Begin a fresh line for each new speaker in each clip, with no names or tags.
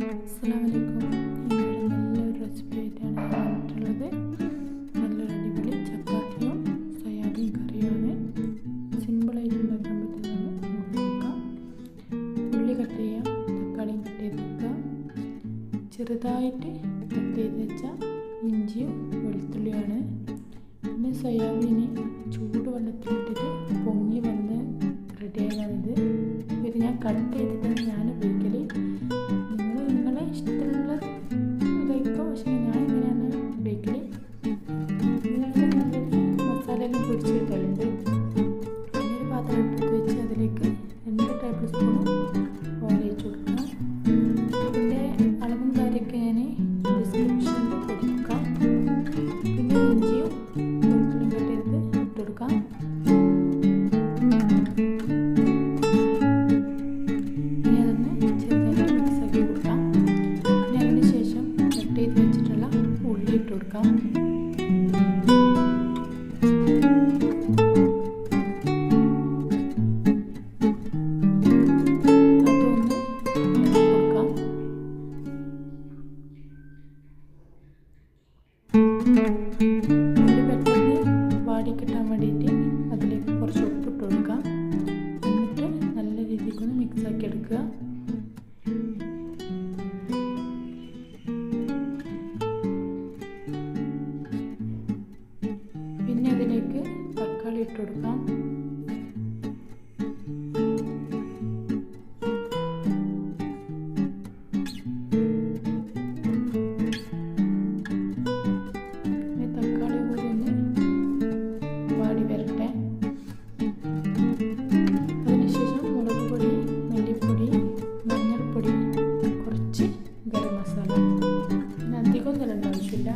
അസ്സലാമു അലൈക്കും. നല്ലൊരു റെസിപ്പി ആയിട്ടാണ് ഞാൻ വന്നിട്ടുള്ളത്. നല്ലൊരു അടിപൊളി ചപ്പാത്തിയും സോയാബീൻ കറിയുമാണ്. സിമ്പിളായിട്ട് ഉണ്ടാക്കാൻ പറ്റുന്നതാണ്. നോക്കാം. ഉള്ളി കട്ട് ചെയ്യാം, തക്കാളിയും കട്ട് ചെയ്ത് വെക്കുക. ചെറുതായിട്ട് കട്ട് ചെയ്ത് വെച്ച ഇഞ്ചിയും വെളുത്തുള്ളിയാണ്. പിന്നെ സോയാബീന് ചൂടുവെള്ളത്തിലിട്ടിട്ട് പൊങ്ങി വന്ന് റെഡിയായതാണിത്. ഇത് ഞാൻ കട്ട് ചെയ്തിട്ടാണ് ഞാൻ ഉപയോഗിക്കൽ. നിങ്ങളെ ഇഷ്ടമുള്ള കഴിക്കാം, പക്ഷേ ഞാൻ ഇങ്ങനെയാണ് ഉപയോഗിക്കൽ. മസാലയെല്ലാം പൊടിച്ച് വെക്കലുണ്ട്. പിന്നെ ഒരു പാത്രം എടുത്ത് വെച്ച് അതിലേക്ക് 2 ടേബിൾ സ്പൂൺ ഓയിൽ ഒഴിച്ച് കൊടുക്കണം. ഇതിൻ്റെ അളവും കാര്യമൊക്കെ ഞാൻ ഡിസ്ക്രിപ്ഷനിൽ കൊടുക്കാം. പിന്നെ ഇഞ്ചിയും വെളുത്തുള്ളിയും കട്ട് ചെയ്ത് ഇട്ട് കൊടുക്കാം. ഉള്ളി പെട്ടെന്ന് വാടിക്കിട്ടാൻ വേണ്ടിയിട്ട് അതിലേക്ക് കുറച്ച് ഉപ്പിട്ട് കൊടുക്കാം. എന്നിട്ട് നല്ല രീതിക്കൊന്ന് മിക്സാക്കി എടുക്കുക. പിന്നെ അതിലേക്ക് തക്കാളി ഇട്ട് കൊടുക്കാം. അതിനുശേഷം മുളക് പൊടി, മല്ലിപ്പൊടി, മഞ്ഞൾപ്പൊടി, കുറച്ച് ഗരം മസാല. പിന്നെ അധികം തരേണ്ട ആവശ്യമില്ല.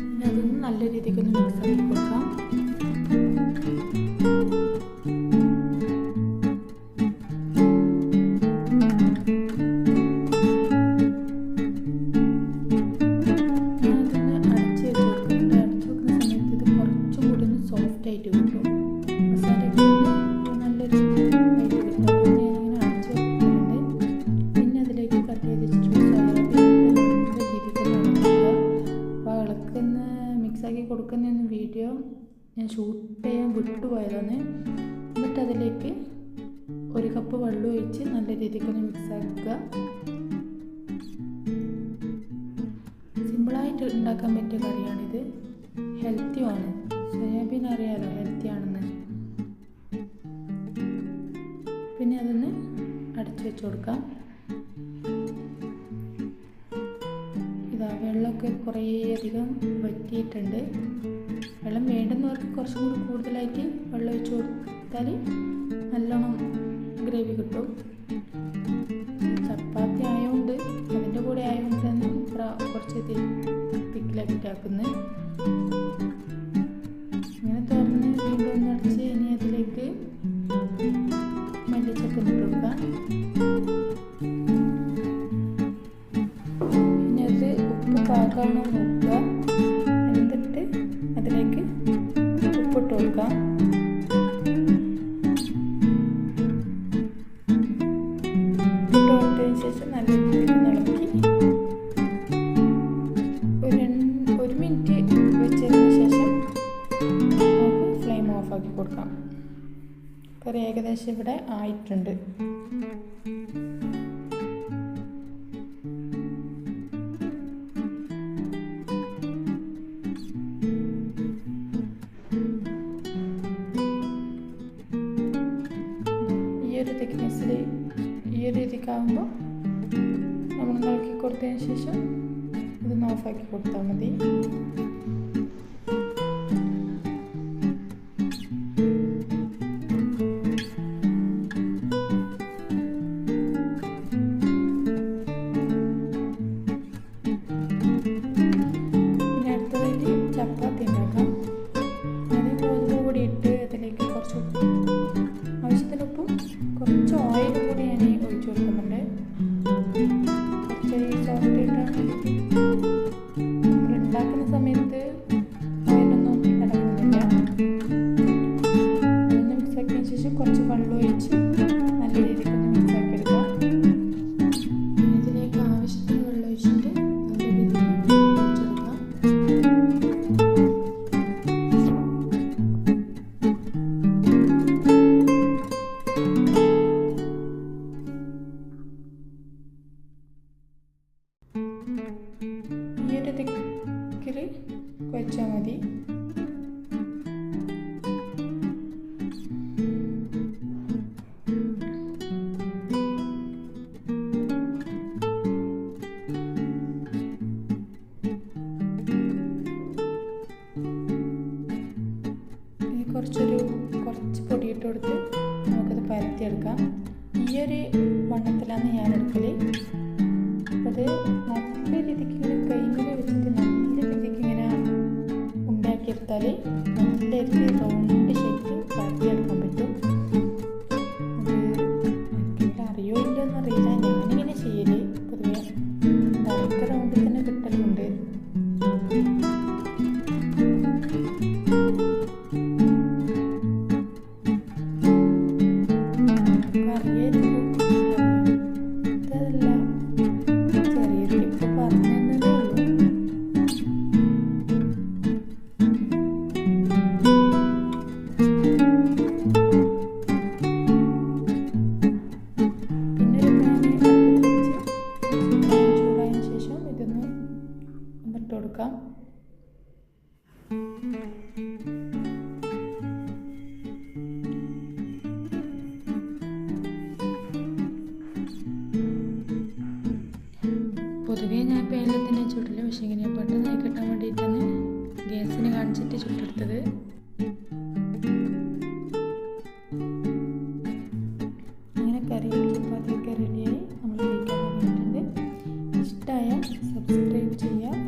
പിന്നെ അതൊന്ന് നല്ല രീതിക്കൊന്ന് മിക്സാക്കി കൊടുക്കാം. സോഫ്റ്റായിട്ട് കിട്ടും. മസാലയൊക്കെ നല്ലൊരു ആയിട്ട് കിട്ടും. പിന്നെ ഞാനിങ്ങനെ അടച്ച് വെക്കുന്നുണ്ട്. പിന്നെ അതിലേക്ക് കട്ട് ചെയ്ത് വെച്ചിട്ടുള്ള സോയാബീൻ നല്ല രീതിക്ക് ഇളക്കുക. അപ്പോൾ ഇളക്കുന്ന മിക്സാക്കി കൊടുക്കുന്ന വീഡിയോ ഞാൻ ഷൂട്ട് ചെയ്യാൻ വിട്ടുപോയതാണ്. എന്നിട്ട് അതിലേക്ക് 1 കപ്പ് വെള്ളം ഒഴിച്ച് നല്ല രീതിക്കൊന്ന് മിക്സാക്കുക. സിമ്പിളായിട്ട് ഉണ്ടാക്കാൻ പറ്റിയ കറിയാണിത്. ഹെൽത്തിയുമാണ്. സോയാബീൻ അറിയാലോ ഹെൽത്തി ആണെന്ന്. പിന്നെ അതൊന്ന് അടച്ചു വെച്ച് കൊടുക്കാം. ഇതാ വെള്ളമൊക്കെ കുറേ അധികം വറ്റിയിട്ടുണ്ട്. വെള്ളം വേണ്ടുന്നവർക്ക് കുറച്ചും കൂടി കൂടുതലായിട്ട് വെള്ളം ഒഴിച്ച് കൊടുത്താൽ നല്ലോണം ഗ്രേവി കിട്ടും. ചപ്പാത്തി ആയതുകൊണ്ട് അതിൻ്റെ കൂടെ ആയതുകൊണ്ട് തന്നെ കുറച്ച് തിക്കിലാക്കിയിട്ടാക്കുന്നത്. ഇങ്ങനെ തുറന്ന് വീണ്ടും ഒന്ന് അടച്ച് ഇനി അതിലേക്ക് മല്ലിച്ചപ്പ് ഇട്ട് കൊടുക്കാം. പിന്നെ അത് ഉപ്പ് പാകമാണോ നോക്കുക. എന്നിട്ട് അതിലേക്ക് ഉപ്പിട്ട് കൊടുക്കാം. ഉപ്പിട്ട് കൊടുത്തതിന് ശേഷം നല്ല രീതിയിൽ ഇളക്കി 1 മിനിറ്റ് വെച്ചതിന് ശേഷം ഫ്ലെയിം ഓഫാക്കി കൊടുക്കാം. കറി ഏകദേശം ഇവിടെ ആയിട്ടുണ്ട്. ഈ ഒരു തിക്നെസ്സിൽ ഈ ഒരു രീതിക്കാവുമ്പോൾ നമ്മൾ ഇളക്കി കൊടുത്തതിന് ശേഷം ഇതൊന്ന് ഓഫാക്കി കൊടുത്താൽ മതി. ചപ്പാത്തി ഉണ്ടാക്കാം. അത് ഗോതമ്പ് പൊടി ഇട്ട് അതിലേക്ക് കുറച്ച് ആവശ്യത്തിന് ഉപ്പും കുറച്ച് ഓയിലും കൂടി ഞാൻ ഒഴിച്ചു കൊടുക്കുന്നുണ്ട്. കുറച്ച് സോഫ്റ്റ് ആയിട്ടാണ് നമ്മൾ ഉണ്ടാക്കുന്ന സമയത്ത് രൂപത്തിൽ കുഴച്ചാൽ മതി. കുറച്ച് പൊടിയിട്ട് കൊടുത്ത് നമുക്കത് പരത്തിയെടുക്കാം. ഈ ഒരു വണ്ണത്തിലാണ് ഞാൻ എടുക്കൽ. അപ്പോൾ അത് നല്ല രീതിക്ക് ഇങ്ങനെ കൈമേൽ വെച്ചിട്ട് നല്ല രീതിക്ക് ഇങ്ങനെ ഉണ്ടാക്കിയെടുത്താൽ നല്ല രീതിയിൽ റൗണ്ട് ഷേപ്പിൽ പരത്തിയെടുക്കാൻ പറ്റും. അത് എനിക്ക് അറിയോ ഇല്ലയെന്ന് അറിയില്ല, ഞാനിങ്ങനെ ചെയ്യൽ പൊതുവെ കറക്റ്റ് റൗണ്ടിൽ തന്നെ കിട്ടലുണ്ട്. കൊടുക്കാം. പൊതുവേ ഞാൻ പേനിൽ തന്നെ ചുട്ടില്ല, പക്ഷേ ഇങ്ങനെ പെട്ടെന്നായി കിട്ടാൻ വേണ്ടിയിട്ടാണ് ഗ്യാസിന് കാണിച്ചിട്ട് ചുട്ടെടുത്തത്. അങ്ങനെ കറിയും ചപ്പാത്തിയൊക്കെ റെഡിയായി നമ്മൾ കഴിക്കാൻ വേണ്ടിയിട്ടുണ്ട്. ഇഷ്ടമായ സബ്സ്ക്രൈബ് ചെയ്യുക.